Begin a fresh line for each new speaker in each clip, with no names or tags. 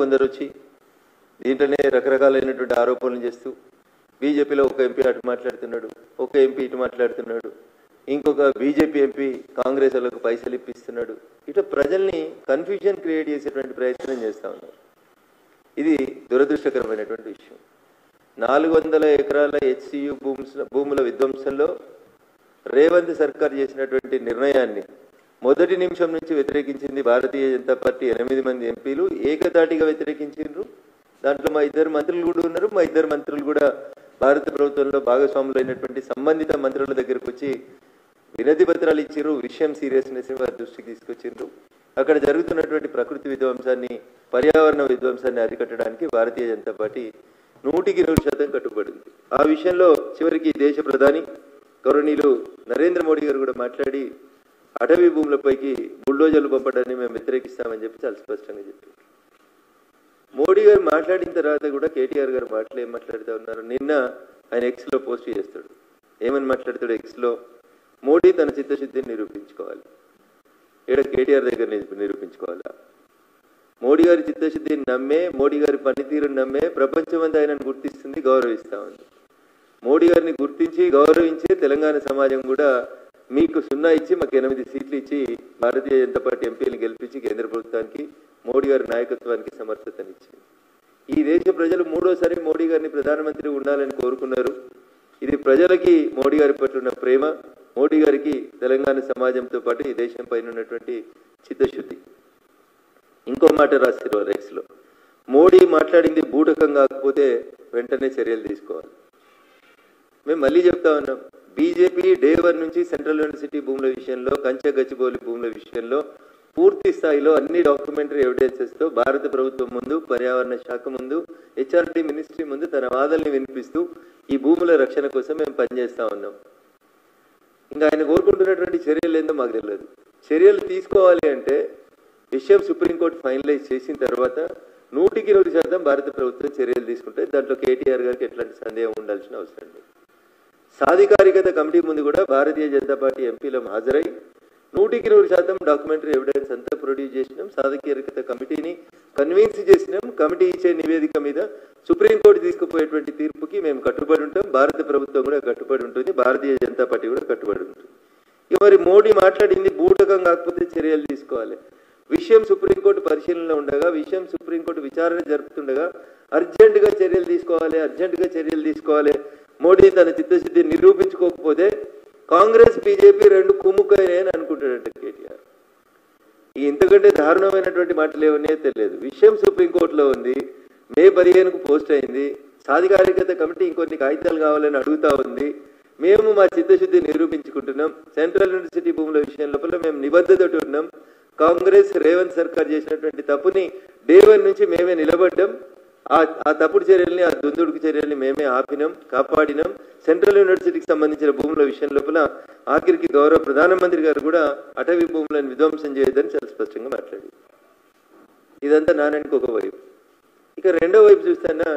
కొందరు వచ్చి దీంట్లోనే రకరకాలైనటువంటి ఆరోపణలు చేస్తూ బీజేపీలో ఒక ఎంపీ అటు మాట్లాడుతున్నాడు, ఒక ఎంపీ ఇటు మాట్లాడుతున్నాడు, ఇంకొక బీజేపీ ఎంపీ కాంగ్రెస్ వాళ్ళకు పైసలు ఇప్పిస్తున్నాడు. ఇట్లా ప్రజల్ని కన్ఫ్యూజన్ క్రియేట్ చేసేటువంటి ప్రయత్నం చేస్తూ ఉన్నారు. ఇది దురదృష్టకరమైనటువంటి విషయం. 400 ఎకరాల హెచ్సియు భూముల విధ్వంసంలో రేవంత్ సర్కార్ చేసినటువంటి నిర్ణయాన్ని మొదటి నిమిషం నుంచి వ్యతిరేకించింది భారతీయ జనతా పార్టీ 8 మంది ఎంపీలు ఏకతాటిగా వ్యతిరేకించారు. దాంట్లో మా 2 మంత్రులు కూడా ఉన్నారు. మా 2 మంత్రులు కూడా భారత ప్రభుత్వంలో భాగస్వాములు అయినటువంటి సంబంధిత మంత్రుల దగ్గరకు వచ్చి వినతి పత్రాలు ఇచ్చారు. విషయం సీరియస్నెస్ వారి దృష్టికి తీసుకొచ్చారు. అక్కడ జరుగుతున్నటువంటి ప్రకృతి విధ్వంసాన్ని, పర్యావరణ విధ్వంసాన్ని అరికట్టడానికి భారతీయ జనతా పార్టీ 100% కట్టుబడింది. ఆ విషయంలో చివరికి దేశ ప్రధాని గౌరవనీయులు నరేంద్ర మోడీ గారు కూడా మాట్లాడి అటవీ భూములపైకి బుల్డోజర్లు పంపడాన్ని మేము వ్యతిరేకిస్తామని చెప్పి చాలా స్పష్టంగా చెప్పారు. మోడీ గారు మాట్లాడిన తర్వాత కూడా కేటీఆర్ గారు మాటలు ఏం మాట్లాడుతూ ఉన్నారు? నిన్న ఆయన ఎక్స్లో పోస్ట్ చేస్తాడు. ఏమని మాట్లాడతాడు ఎక్స్లో? మోడీ తన చిత్తశుద్ధిని నిరూపించుకోవాలి. ఇక్కడ కేటీఆర్ దగ్గర నిరూపించుకోవాలా? మోడీ గారి చిత్తశుద్ధిని నమ్మే, మోడీ గారి పనితీరుని నమ్మే ప్రపంచమంతా ఆయనను గుర్తిస్తుంది, గౌరవిస్తూ ఉంది. మోడీ గారిని గుర్తించి గౌరవించి తెలంగాణ సమాజం కూడా మీకు 0 ఇచ్చి మాకు 8 సీట్లు ఇచ్చి భారతీయ జనతా పార్టీ ఎంపీలను గెలిపించి కేంద్ర ప్రభుత్వానికి మోడీ గారి నాయకత్వానికి సమర్థతనిచ్చింది. ఈ దేశ ప్రజలు 3వసారి మోడీ గారిని ప్రధానమంత్రి ఉండాలని కోరుకున్నారు. ఇది ప్రజలకి మోడీ గారి పట్ల ఉన్న ప్రేమ, మోడీ గారికి తెలంగాణ సమాజంతో పాటు ఈ దేశం పైన ఉన్నటువంటి చిత్తశుద్ధి. ఇంకో మాట రాస్తారు ఎక్స్లో, మోడీ మాట్లాడింది బూటకం కాకపోతే వెంటనే చర్యలు తీసుకోవాలి. మేము మళ్ళీ చెప్తా ఉన్నాం, బీజేపీ డే 1 నుంచి సెంట్రల్ యూనివర్సిటీ భూముల విషయంలో, కంచె గచ్చిబౌలి భూముల విషయంలో పూర్తి స్థాయిలో అన్ని డాక్యుమెంటరీ ఎవిడెన్సెస్తో భారత ప్రభుత్వం ముందు, పర్యావరణ శాఖ ముందు, హెచ్ఆర్డీ మినిస్ట్రీ ముందు తన వాదనని వినిపిస్తూ ఈ భూముల రక్షణ కోసం మేము పనిచేస్తూ ఉన్నాం. ఇంకా ఆయన కోరుకుంటున్నటువంటి చర్యలు ఏందో మాకు తెలియదు. చర్యలు తీసుకోవాలి అంటే విషయం సుప్రీంకోర్టు ఫైనలైజ్ చేసిన తర్వాత 100% భారత ప్రభుత్వం చర్యలు తీసుకుంటే దాంట్లో కేటీఆర్ గారికి ఎట్లాంటి సందేహం ఉండాల్సిన అవసరం లేదు. సాధికారికత కమిటీ ముందు కూడా భారతీయ జనతా పార్టీ ఎంపీలు హాజరై 100% డాక్యుమెంటరీ ఎవిడెన్స్ అంతా ప్రొడ్యూస్ చేసినాం. సాధికారికత కమిటీని కన్విన్స్ చేసినాం. కమిటీ ఇచ్చే నివేదిక మీద సుప్రీంకోర్టు తీసుకుపోయేటువంటి తీర్పుకి మేము కట్టుబడి ఉంటాం. భారత ప్రభుత్వం కూడా కట్టుబడి ఉంటుంది. భారతీయ జనతా పార్టీ కూడా కట్టుబడి ఉంటుంది. ఇక మరి మోడీ మాట్లాడింది బూటకం కాకపోతే చర్యలు తీసుకోవాలి. విషయం సుప్రీంకోర్టు పరిశీలనలో ఉండగా, విషయం సుప్రీంకోర్టు విచారణ జరుపుతుండగా అర్జెంటుగా చర్యలు తీసుకోవాలి. మోడీ తన చిత్తశుద్ధి నిరూపించుకోకపోతే కాంగ్రెస్ బీజేపీ 2 కుమ్ముకైనాయని అనుకుంటాడంట కేటీఆర్. ఇంతకంటే దారుణమైనటువంటి మాటలు ఏమనే తెలియదు. విషయం సుప్రీంకోర్టులో ఉంది, మే 15కు పోస్ట్ అయింది. సాధికారికత కమిటీ ఇంకొన్ని కాగితాలు కావాలని అడుగుతా ఉంది. మేము మా చిత్తశుద్ధి నిరూపించుకుంటున్నాం. సెంట్రల్ యూనివర్సిటీ భూముల విషయం లోపల మేము నిబద్ధత ఉన్నాం. కాంగ్రెస్ రేవంత్ సర్కార్ చేసినటువంటి తప్పుని డే 1 నుంచి మేమే నిలబడ్డాం. ఆ తప్పుడు చర్యల్ని, ఆ దుందుడుకు చర్యల్ని మేమే ఆపినాం, కాపాడినాం. సెంట్రల్ యూనివర్సిటీకి సంబంధించిన భూముల విషయం లోపల ఆఖరికి గౌరవ ప్రధానమంత్రి గారు కూడా అటవీ భూములను విధ్వంసం చేయొద్దని చాలా స్పష్టంగా మాట్లాడి. ఇదంతా నారాయణకి ఒక వైపు. ఇక రెండో వైపు చూస్తానా,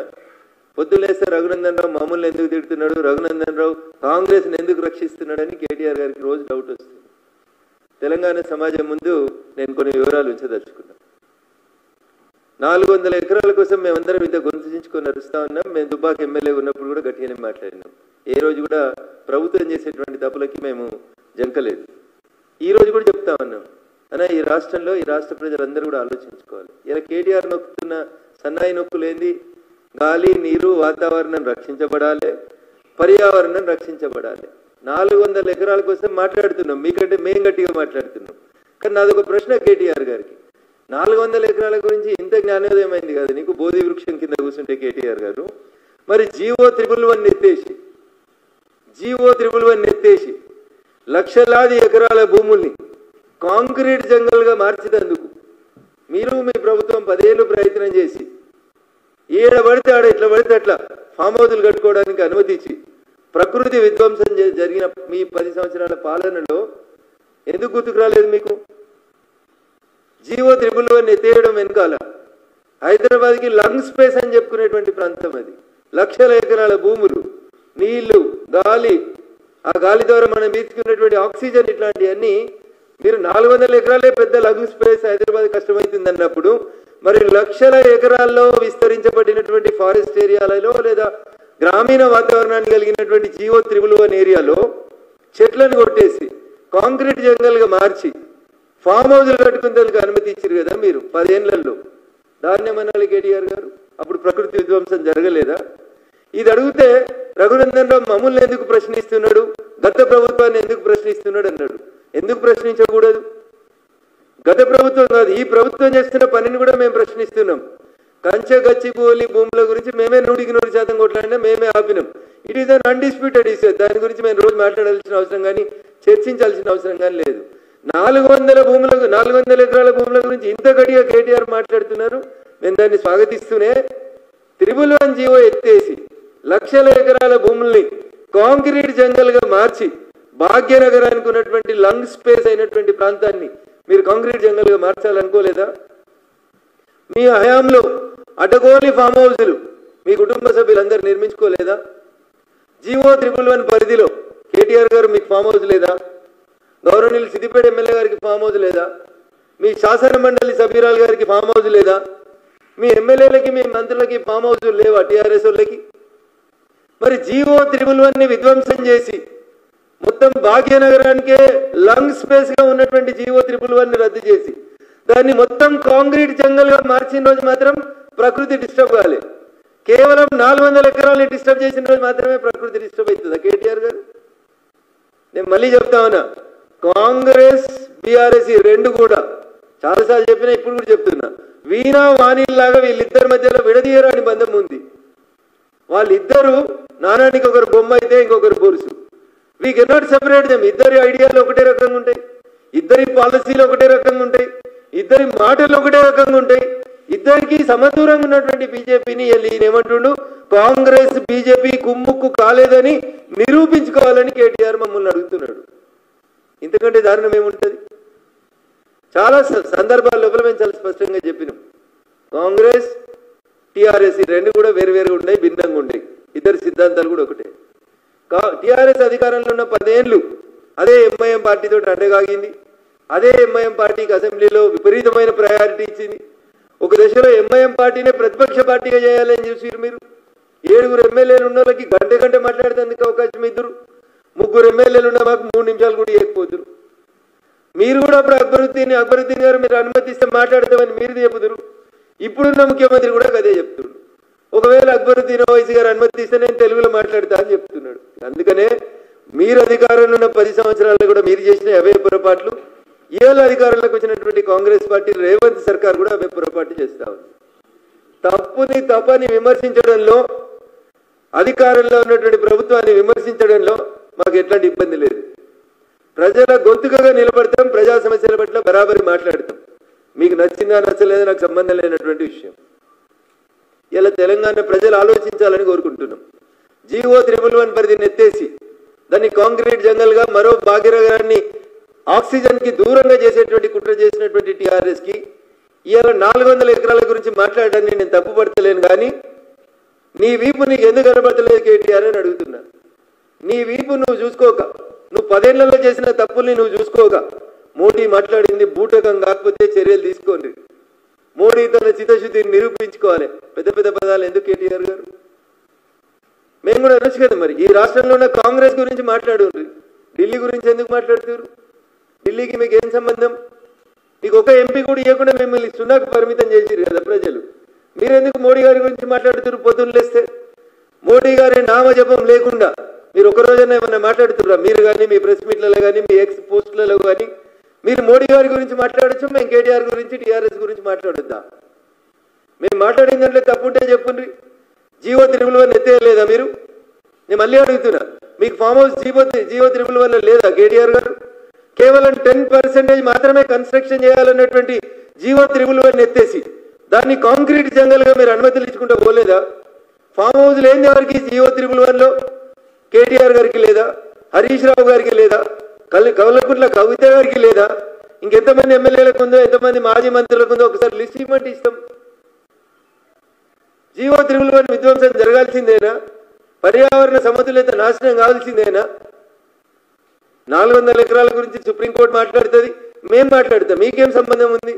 పొద్దులేస్తే రఘునందన్ రావు మామూలు ఎందుకు తిడుతున్నాడు, రఘునందన్ రావు కాంగ్రెస్ని ఎందుకు రక్షిస్తున్నాడని కేటీఆర్ గారికి రోజు డౌట్ వస్తుంది. తెలంగాణ సమాజం ముందు నేను కొన్ని వివరాలు ఉంచదలుచుకున్నాను. 400 ఎకరాల కోసం మేమందరం ఇంత గొంతుచించుకొని నడుస్తూ ఉన్నాం. మేము దుబ్బాక ఎమ్మెల్యే ఉన్నప్పుడు కూడా గట్టిగానే మాట్లాడినాం. ఏ రోజు కూడా ప్రభుత్వం చేసేటువంటి తప్పులకి మేము జంకలేదు. ఈ రోజు కూడా చెప్తా ఉన్నాం అన్న, ఈ రాష్ట్రంలో ఈ రాష్ట్ర ప్రజలందరూ కూడా ఆలోచించుకోవాలి. ఇలా కేటీఆర్ నొక్కుతున్న సన్నాయి నొక్కులేంది? గాలి, నీరు, వాతావరణం రక్షించబడాలి, పర్యావరణం రక్షించబడాలి. 400 ఎకరాల కోసం మాట్లాడుతున్నాం, మీకంటే మేము గట్టిగా మాట్లాడుతున్నాం. కానీ నాదొక ప్రశ్న కేటీఆర్ గారికి, 400 ఎకరాల గురించి ఇంత జ్ఞానోదయం అయింది కదా నీకు, బోధి వృక్షం కింద కూర్చుంటే కేటీఆర్ గారు, మరి జీవో 111 ఎత్తేసి లక్షలాది ఎకరాల భూముల్ని కాంక్రీట్ జంగల్గా మార్చినందుకు మీరు మీ ప్రభుత్వం 10 ఏళ్ళు ప్రయత్నం చేసి ఏడ పడితే ఆడ ఎట్లా పడితే అట్లా ఫామ్ హౌజులు కట్టుకోవడానికి అనుమతి ఇచ్చి ప్రకృతి విధ్వంసం జరిగిన మీ 10 సంవత్సరాల పాలనలో ఎందుకు గుర్తుకు రాలేదు మీకు? జీవో 111 ఎత్తేయడం వెనకాల హైదరాబాద్కి లంగ్ స్పేస్ అని చెప్పుకునేటువంటి ప్రాంతం అది. లక్షల ఎకరాల భూములు, నీళ్లు, గాలి, ఆ గాలి ద్వారా మనం పీల్చుకున్నటువంటి ఆక్సిజన్, ఇట్లాంటివన్నీ మీరు 400 ఎకరాలే పెద్ద లంగ్ స్పేస్ హైదరాబాద్ కష్టమవుతుంది అన్నప్పుడు మరి లక్షల ఎకరాల్లో విస్తరించబడినటువంటి ఫారెస్ట్ ఏరియాలలో లేదా గ్రామీణ వాతావరణాన్ని కలిగినటువంటి GO311 ఏరియాలో చెట్లను కొట్టేసి కాంక్రీట్ జంగల్గా మార్చి ఫామ్ హౌస్లు కట్టుకునేందుకు అనుమతి ఇచ్చారు కదా మీరు 10 ఏళ్లలో. దాన్ని ఏమనాలి కేటీఆర్ గారు? అప్పుడు ప్రకృతి విధ్వంసం జరగలేదా? ఇది అడిగితే రఘునందన్ రావు మమ్మల్ని ఎందుకు ప్రశ్నిస్తున్నాడు, గత ప్రభుత్వాన్ని ఎందుకు ప్రశ్నిస్తున్నాడు అన్నాడు. ఎందుకు ప్రశ్నించకూడదు? గత ప్రభుత్వం కాదు, ఈ ప్రభుత్వం చేస్తున్న పనిని కూడా మేము ప్రశ్నిస్తున్నాం. కంచె గచ్చిబౌలి భూముల గురించి మేమే 100% కొట్లాడినా, మేమే ఆపినాం. It is an undisputed issue. దాని గురించి మేము రోజు మాట్లాడాల్సిన అవసరం కానీ చర్చించాల్సిన అవసరం కానీ లేదు. 400 ఎకరాల భూముల గురించి ఇంత గట్టిగా కేటీఆర్ మాట్లాడుతున్నారు. మేము దాన్ని స్వాగతిస్తూనే 311 జీవో ఎత్తేసి లక్షల ఎకరాల భూముల్ని కాంక్రీట్ జంగల్గా మార్చి భాగ్యనగరానికి ఉన్నటువంటి లంగ్ స్పేస్ అయినటువంటి ప్రాంతాన్ని మీరు కాంక్రీట్ జంగల్గా మార్చాలనుకోలేదా? మీ హయాంలో అటగోలి ఫామ్ హౌస్లు మీ కుటుంబ సభ్యులందరూ నిర్మించుకోలేదా? GO311 పరిధిలో కేటీఆర్ గారు మీకు ఫామ్ హౌస్ లేదా? గౌరవనీయులు సిద్దిపేట ఎమ్మెల్యే గారికి ఫామ్ హౌస్ లేదా? మీ శాసన మండలి సభ్యురాలు గారికి ఫామ్ హౌస్ లేదా? మీ ఎమ్మెల్యేలకి మీ మంత్రులకి ఫామ్ హౌస్ లేవా TRS వాళ్ళకి? మరి GO311 విధ్వంసం చేసి మొత్తం భాగ్యనగరానికే లంగ్ స్పేస్గా ఉన్నటువంటి GO311 రద్దు చేసి దాన్ని మొత్తం కాంక్రీట్ జంగల్గా మార్చిన రోజు మాత్రం ప్రకృతి డిస్టర్బ్ కాలే. కేవలం 400 ఎకరాలని డిస్టర్బ్ చేసిన రోజు మాత్రమే ప్రకృతి డిస్టర్బ్ అవుతుందా కేటీఆర్ గారు? నేను మళ్ళీ చెప్తా ఉన్నా, కాంగ్రెస్ BRS రెండు కూడా చాలాసార్లు చెప్పినా, ఇప్పుడు కూడా చెప్తున్నా, వీణా వాణిలాగా వీళ్ళిద్దరి మధ్యలో విడదీయరాని బంధం ఉంది. వాళ్ళిద్దరూ నానానికి ఒకరు బొమ్మ అయితే ఇంకొకరు బొరుసు. We cannot separate them. ఇద్దరి ఐడియాలు ఒకటే రకంగా ఉంటాయి, ఇద్దరి పాలసీలు ఒకటే రకంగా ఉంటాయి, ఇద్దరి మాటలు ఒకటే రకంగా ఉంటాయి. ఇద్దరికి సమదూరంగా ఉన్నటువంటి బీజేపీని ఈయన ఏమంటుండు, కాంగ్రెస్ బీజేపీ కుమ్ముక్కు కాలేదని నిరూపించుకోవాలని కేటీఆర్ మమ్మల్ని అడుగుతున్నాడు. ఇంతకంటే దారుణం ఏముంటుంది? చాలా సందర్భాల లోపల మేము చాలా స్పష్టంగా చెప్పినాం, కాంగ్రెస్ TRS రెండు కూడా వేరువేరుగా ఉన్నాయి, భిన్నంగా ఉన్నాయి. ఇద్దరు సిద్ధాంతాలు కూడా ఒకటే. TRS అధికారంలో ఉన్న 10 ఏళ్ళు అదే MIM పార్టీతో అండగాగింది. అదే MIM పార్టీకి అసెంబ్లీలో విపరీతమైన ప్రయారిటీ ఇచ్చింది. ఒక దశలో MIM పార్టీనే ప్రతిపక్ష పార్టీగా చేయాలని చూసిరు మీరు. 7 ఎమ్మెల్యేలు ఉన్న వాళ్ళకి గంట మాట్లాడేందుకు అవకాశం ఇద్దరు, 3 ఎమ్మెల్యేలు ఉన్న మాకు 3 నిమిషాలు కూడా ఇవ్వకపోతురు. మీరు కూడా అప్పుడు అక్బరుద్దీన్ గారు మీరు అనుమతిస్తే మాట్లాడతామని మీరు చెబుతురు. ఇప్పుడున్న ముఖ్యమంత్రి కూడా అదే చెప్తున్నాడు. ఒకవేళ అక్బరుద్దీన్ ఓవైసీ గారు అనుమతిస్తే నేను తెలుగులో మాట్లాడతా అని చెప్తున్నాడు. అందుకనే మీరు అధికారంలో ఉన్న 10 సంవత్సరాల్లో కూడా మీరు చేసిన అవే పొరపాట్లు ఇవాళ అధికారంలోకి వచ్చినటువంటి కాంగ్రెస్ పార్టీ రేవంత్ సర్కార్ కూడా అవే పొరపాటు చేస్తా ఉంది. తప్పని విమర్శించడంలో, అధికారంలో ఉన్నటువంటి ప్రభుత్వాన్ని విమర్శించడంలో మాకు ఎట్లాంటి ఇబ్బంది లేదు. ప్రజల గొంతుకగా నిలబడతాం, ప్రజా సమస్యల పట్ల బరాబరి మాట్లాడతాం. మీకు నచ్చిందా నచ్చలేదా నాకు సంబంధం లేనటువంటి విషయం. ఇలా తెలంగాణ ప్రజలు ఆలోచించాలని కోరుకుంటున్నాం. GO311 పరిధిని ఎత్తేసి దాన్ని కాంక్రీట్ జంగల్గా మరో భాగ్యనగరాన్ని ఆక్సిజన్కి దూరంగా చేసేటువంటి కుట్ర చేసినటువంటి TRSకి ఇలా 400 ఎకరాల గురించి మాట్లాడడాన్ని నేను తప్పుపడతలేను. కానీ నీ వీపు నీకు ఎందుకు కనబడతలేదు కేటీఆర్ అని అడుగుతున్నా. నీ వీపు నువ్వు చూసుకోక, నువ్వు 10 ఏళ్లలో చేసిన తప్పుల్ని నువ్వు చూసుకోక, మోడీ మాట్లాడింది బూటకం కాకపోతే చర్యలు తీసుకోండి. మోడీ తన చిత్తశుద్ధిని నిరూపించుకోవాలి. పెద్ద పెద్ద పదాలు ఎందుకు కేటీఆర్ గారు? మేము కూడా అనొచ్చు కదా. మరి ఈ రాష్ట్రంలో ఉన్న కాంగ్రెస్ గురించి మాట్లాడుండ్రి, ఢిల్లీ గురించి ఎందుకు మాట్లాడుతున్నారు? ఢిల్లీకి మీకు ఏం సంబంధం? మీకు ఒక ఎంపీ కూడా ఇవ్వకుండా మిమ్మల్ని సున్నాకు పరిమితం చేసిరు కదా ప్రజలు. మీరెందుకు మోడీ గారి గురించి మాట్లాడుతున్నారు? పొద్దున్న లేస్తే మోడీ గారి నామజపం లేకుండా మీరు ఒక రోజైనా ఏమన్నా మాట్లాడుతుర్రా? మీరు కానీ మీ ప్రెస్ మీట్లలో కానీ మీ ఎక్స్ పోస్టులలో కానీ మీరు మోడీ గారి గురించి మాట్లాడచ్చు, మేము కేటీఆర్ గురించి TRS గురించి మాట్లాడొద్దా? మేము మాట్లాడిన దాంట్లో తప్పుంటే చెప్పుండ్రి. GO311 ఎత్తేయలేదా మీరు? నేను మళ్ళీ అడుగుతున్నా, మీకు ఫామ్ హౌస్ GO311 లేదా కేటీఆర్ గారు? కేవలం 10% మాత్రమే కన్స్ట్రక్షన్ చేయాలన్నటువంటి GO311 ఎత్తేసి దాన్ని కాంక్రీట్ జంగల్గా మీరు అనుమతులు ఇచ్చుకుంటూ పోలేదా? ఫామ్ హౌస్లు ఏంది ఎవరికి GO311లో? కేటీఆర్ గారికి లేదా? హరీష్ రావు గారికి లేదా? కవలకుంట్ల కవిత గారికి లేదా? ఇంకెంతమంది ఎమ్మెల్యేలకు ఉందో, ఎంతమంది మాజీ మంత్రులకు ఉందో ఒకసారి లిస్ట్ ఇవ్వమంటే ఇస్తాం. GO311 విధ్వంసం జరగాల్సిందేనా? పర్యావరణ సమతుల్యత నాశనం కావాల్సిందేనా? 400 ఎకరాల గురించి సుప్రీంకోర్టు మాట్లాడుతుంది, మేము మాట్లాడతాం, మీకేం సంబంధం ఉంది?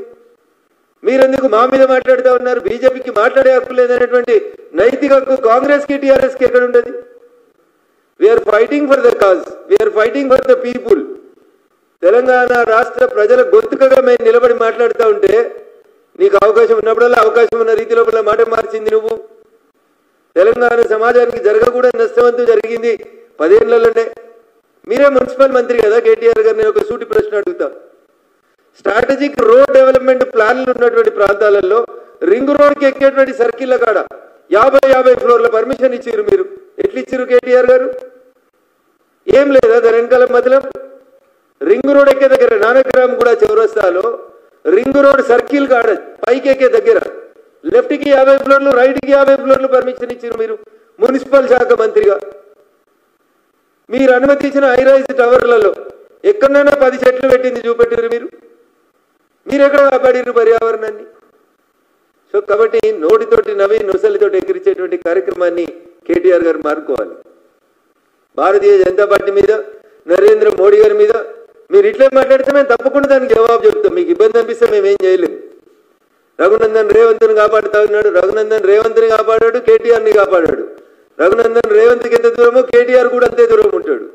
మీరెందుకు మా మీద మాట్లాడుతూ ఉన్నారు? బీజేపీకి మాట్లాడే హక్కు లేదనేటువంటి నైతిక హక్కు కాంగ్రెస్కి టీఆర్ఎస్కి ఎక్కడ ఉండదు? We are fighting for the cause, we are fighting for the people. Telangana రాష్ట్ర ప్రజల గొంతుకగా మేము నిలబడి మాట్లాడుతూ ఉంటే నీకు అవకాశం ఉన్నప్పుడల్లా అవకాశం ఉన్న రీతి లోపల మాట మార్చింది నువ్వు. తెలంగాణ సమాజానికి జరగకూడని నష్టమంతూ జరిగింది 10 ఏళ్లలోనే. మీరే మున్సిపల్ మంత్రి కదా కేటీఆర్ గారు, నేను ఒక సూటి ప్రశ్న అడుగుతా. స్ట్రాటజిక్ రోడ్ డెవలప్మెంట్ ప్లాన్లు ఉన్నటువంటి ప్రాంతాలలో రింగ్ రోడ్కి ఎక్కేటువంటి సర్కిళ్ళ కాడ 50 ఫ్లోర్ల పర్మిషన్ ఇచ్చారు. మీరు ఎట్లా ఇచ్చారు కేటీఆర్ గారు? ఏం లేదా దాని వెనకాల మతలం? రింగ్ రోడ్ ఎక్కే దగ్గర నానగ్రామ్ కూడా చౌరస్తాలో రింగ్ రోడ్ సర్కిల్ కాడ పైకి ఎక్కే దగ్గర లెఫ్ట్కి 50 ఫ్లోర్లు, రైట్కి 50 ఫ్లోర్లు పర్మిషన్ ఇచ్చారు మీరు మున్సిపల్ శాఖ మంత్రిగా. మీరు అనుమతి ఇచ్చిన హైరైజ్ టవర్లలో ఎక్కడైనా 10 చెట్లు పెట్టింది చూపెట్టారు మీరు ఎక్కడ కాపాడిరు పర్యావరణాన్ని? సో కాబట్టి నోటితోటి నవ్వి నొసలితోటి ఎగిరించేటువంటి కార్యక్రమాన్ని కేటీఆర్ గారు మారుకోవాలి. భారతీయ జనతా పార్టీ మీద, నరేంద్ర మోడీ గారి మీద మీరు ఇట్లే మాట్లాడితే మేము తప్పకుండా దానికి జవాబు చెప్తాం. మీకు ఇబ్బంది అనిపిస్తే మేమేం చేయలేము. రఘునందన్ రేవంత్ని కాపాడుతా ఉన్నాడు, రఘునందన్ రేవంత్ని కాపాడాడు, కేటీఆర్ని కాపాడాడు. రఘునందన్ రేవంత్కి ఎంత దూరమో కేటీఆర్ కూడా అంతే దూరం ఉంటాడు.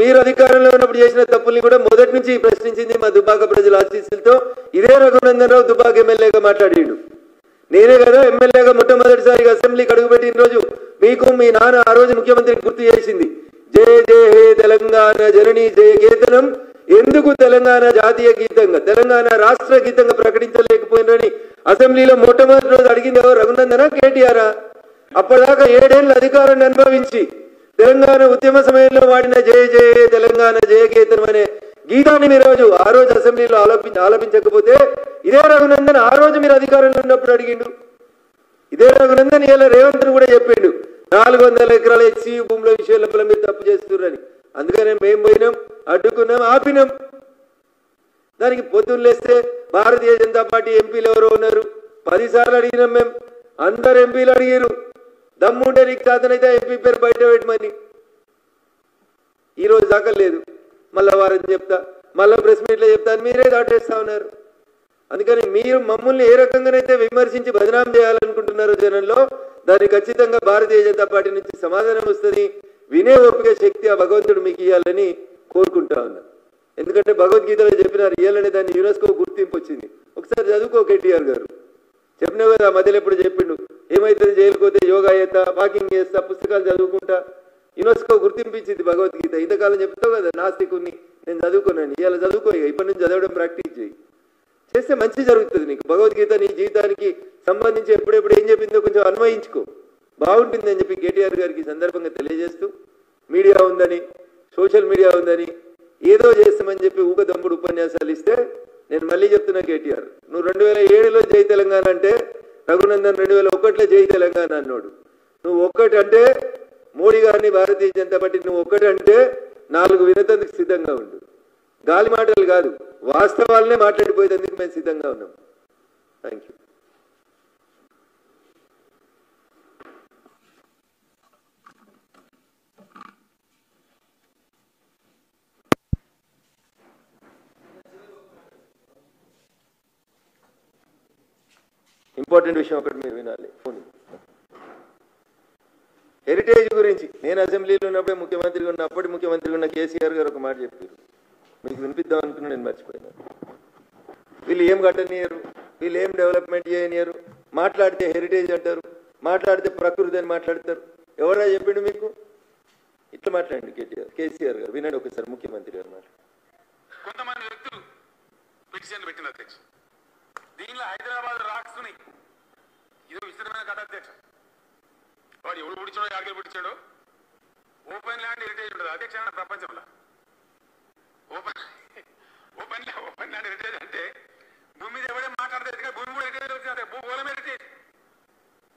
మీరు అధికారంలో ఉన్నప్పుడు చేసిన తప్పుల్ని కూడా మొదటి నుంచి ప్రశ్నించింది మా దుబ్బాక ప్రజల ఆశీస్సులతో ఇదే రఘునందన్ రావు దుబ్బాక ఎమ్మెల్యేగా మాట్లాడాడు. నేనే కదా ఎమ్మెల్యేగా మొట్టమొదటిసారిగా అసెంబ్లీకి అడుగుపెట్టిన రోజు మీకు మీ నాన్న ఆ రోజు ముఖ్యమంత్రికి గుర్తు చేసింది, జయ జయ హే తెలంగాణ జననీ జయ కేతనం, ఎందుకు తెలంగాణ జాతీయ గీతంగా తెలంగాణ రాష్ట్ర గీతంగా ప్రకటించలేకపోయినని అసెంబ్లీలో మొట్టమొదటి రోజు అడిగింది ఎవరు? రఘునందనా కేటీఆరా? అప్పటిదాకా 7 ఏళ్ళు అధికారాన్ని అనుభవించి తెలంగాణ ఉద్యమ సమయంలో వాడిన జయ జయ తెలంగాణ జయ కేతనం అనే గీతాన్ని మీరు ఆ రోజు అసెంబ్లీలో ఆలపించకపోతే ఇదే రఘునందన్ ఆ రోజు మీరు అధికారంలో ఉన్నప్పుడు అడిగిండు. ఇదే రఘునందన్ ఇలా రేవంత్ని కూడా చెప్పిండు 400 ఎకరాల హెచ్సి భూముల విషయంలో మీరు తప్పు చేస్తున్నారని. అందుకనే మేము పోయినాం, అడ్డుకున్నాం, ఆపినాం. దానికి పొద్దున్న లేస్తే భారతీయ జనతా పార్టీ ఎంపీలు ఎవరో ఉన్నారు 10 సార్లు అడిగినాం మేము. అందరు ఎంపీలు అడిగారు దమ్ముంటే నీకు చేతనైతే ఎంపీ పేరు బయట పెట్టమని. ఈరోజు దాకా లేదు. మళ్ళీ వారం చెప్తా, మళ్ళీ ప్రెస్ మీట్లో చెప్తాను, మీరే దాటేస్తా ఉన్నారు. అందుకని మీరు మమ్మల్ని ఏ రకంగానైతే విమర్శించి బదనాం చేయాలనుకుంటున్నారో జనంలో, దానికి ఖచ్చితంగా భారతీయ జనతా పార్టీ నుంచి సమాధానం వస్తుంది. వినే ఓపిక శక్తి ఆ భగవంతుడు మీకు ఇవ్వాలని కోరుకుంటా ఉన్నా. ఎందుకంటే భగవద్గీతలో చెప్పినారు ఇవ్వాలనే దాన్ని యునెస్కో గుర్తింపు వచ్చింది. ఒకసారి చదువుకో కేటీఆర్ గారు. చెప్పినావు కదా మధ్యలో ఎప్పుడు చెప్పిండు, ఏమైతుంది జైలుకి పోతే యోగా చేస్తా, వాకింగ్ చేస్తా, పుస్తకాలు చదువుకుంటా. యునెస్కో గుర్తింపించింది భగవద్గీత. ఇంతకాలం చెప్తావు కదా నాస్తికుని, నేను చదువుకున్నాను. ఇవాళ చదువుకో, ఇప్పటి నుంచి చదవడం ప్రాక్టీస్ చేయి. చేస్తే మంచి జరుగుతుంది నీకు. భగవద్గీత నీ జీవితానికి సంబంధించి ఎప్పుడెప్పుడు ఏం చెప్పిందో కొంచెం అన్వయించుకో, బాగుంటుందని చెప్పి కేటీఆర్ గారికి సందర్భంగా తెలియజేస్తూ, మీడియా ఉందని, సోషల్ మీడియా ఉందని ఏదో చేస్తామని చెప్పి ఊక దమ్ముడు ఉపన్యాసాలు ఇస్తే నేను మళ్ళీ చెప్తున్నా కేటీఆర్, నువ్వు 2007లో జై తెలంగాణ అంటే రఘునందన్ 2001లో జై తెలంగాణ అన్నాడు. నువ్వు ఒక్కటంటే మోడీ గారిని భారతీయ జనతా పార్టీ నువ్వు ఒక్కటంటే 4 వినతందుకు సిద్ధంగా ఉండు. గాలి మాటలు కాదు, వాస్తవాలనే మాట్లాడిపోయేందుకు మేము సిద్ధంగా ఉన్నాం. Thank you. ఇంపార్టెంట్ విషయం ఒకటి మీరు వినాలి. హెరిటేజ్ గురించి నేను అసెంబ్లీలో ఉన్నప్పుడే ముఖ్యమంత్రిగా ఉన్న అప్పటి ముఖ్యమంత్రిగా ఉన్న కేసీఆర్ గారు ఒక మాట చెప్పారు, మీకు వినిపిద్దాం అనుకున్నా, నేను మర్చిపోయినాను. వీళ్ళు ఏం కట్టనియరు, వీళ్ళు ఏం డెవలప్మెంట్ చేయనియరు, మాట్లాడితే హెరిటేజ్ అంటారు, మాట్లాడితే ప్రకృతి అని మాట్లాడతారు. ఎవరా చెప్పిండు మీకు? ఇట్లా మాట్లాడండి కేసీఆర్ గారు, వినండి ఒకసారి ముఖ్యమంత్రి గారు మాట.
కొంతమంది వ్యక్తులు పిటిషన్ పెట్టిన అధ్యక్ష, దీనిలో హైదరాబాద్ రాక్స్ని ఇది విస్తృతమైన కథ అధ్యక్ష. వాడు ఎవడు పుట్టించాడో యాడికి పుట్టించాడో ఓపెన్ ల్యాండ్ హెరిటేజ్ ఉంటుంది అధ్యక్ష ప్రపంచంలో. ఓపెన్ ల్యాండ్ హెరిటేజ్ అంటే భూమి మీద ఎవడే మాట్లాడితే భూమి కూడా హెరిటేజ్ వచ్చింది, భూగోళం హెరిటేజ్.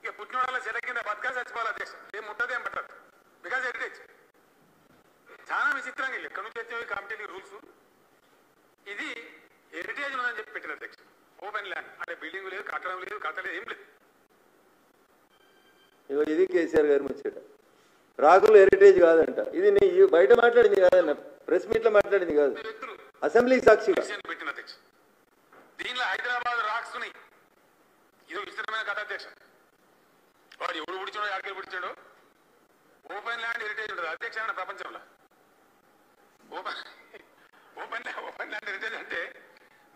ఇక పుట్టిన వాళ్ళ చెల కింద బతకాలి చచ్చిపోవాలి అధ్యక్ష, ఏం ముట్టదు ఏం పట్టదు, బికాజ్ హెరిటేజ్. చాలా విచిత్రంగా ఎక్కడి నుంచి వచ్చే కమిటీ రూల్స్. ఇది హెరిటేజ్ ఉందని చెప్పి పెట్టిన అధ్యక్ష. ఓపెన్ ల్యాండ్ అంటే బిల్డింగ్ లేదు, కట్టడం లేదు, కట్టలేదు, ఏం లేదు.
ఇది కేసీఆర్ గారు ముచ్చట. రాకులు హెరిటేజ్ కాదంట. ఇది నీ బయట మాట్లాడింది కాదన్న, ప్రెస్ మీట్లో మాట్లాడింది కాదు. అసెంబ్లీ సాక్షిగా
పెట్టిన అధ్యక్ష. దీనిలో హైదరాబాద్ రాక్స్ ని ఇది విస్తృతమైన కథ అధ్యక్ష. వాడు ఎవడు పిడిచాడో ఆడికి పిడిచాడో ఓపెన్ ల్యాండ్ హెరిటేజ్ ఉంటుంది అధ్యక్ష ప్రపంచంలో. ఓపెన్ ల్యాండ్ హెరిటేజ్ అంటే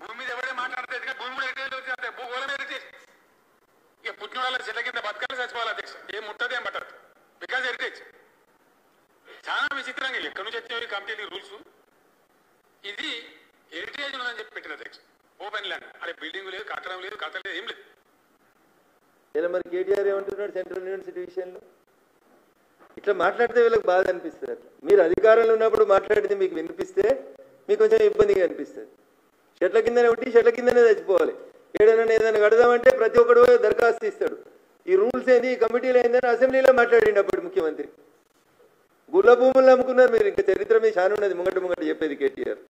భూమి మీద ఎవరే మాట్లాడితే భూమి కూడా హెరిటేజ్ వచ్చిందంటే భూగోళం హెరిటేజ్. ఇక పుట్టిన వాళ్ళ చెట్ల కింద బతకాలి చచ్చిపోవాలి అధ్యక్ష. ఏం ముట్టదు ఏం పట్టదు బికాజ్ హెరిటేజ్. చాలా విచిత్రంగా ఎక్కడి నుంచి వచ్చేవి కమిటీ రూల్స్. ఇది హెరిటేజ్ ఉందని చెప్పి పెట్టిన అధ్యక్ష. ఓపెన్ ల్యాండ్ అదే బిల్డింగ్ లేదు కట్టడం లేదు కట్టలేదు ఏం లేదు.
ఇలా మరి కేటీఆర్ ఏమంటున్నాడు సెంట్రల్ యూనివర్సిటీ విషయంలో? ఇట్లా మాట్లాడితే వీళ్ళకి బాధ అనిపిస్తుంది. మీరు అధికారంలో ఉన్నప్పుడు మాట్లాడితే మీకు వినిపిస్తే మీకు కొంచెం ఇబ్బందిగా అనిపిస్తుంది. చెట్ల కిందనే ఉండి చెట్ల కిందనే చచ్చిపోవాలి. ఏదైనా కడదామంటే ప్రతి ఒక్కడు దరఖాస్తు ఇస్తాడు. ఈ రూల్స్ ఏంది ఈ కమిటీలు ఏందని అసెంబ్లీలో మాట్లాడిండు అప్పుడు ముఖ్యమంత్రి. గుళ్ళ భూములు అమ్ముకున్నారు మీరు. ఇంకా చరిత్ర మీ చాలా ఉన్నది ముంగట చెప్పేది కేటీఆర్.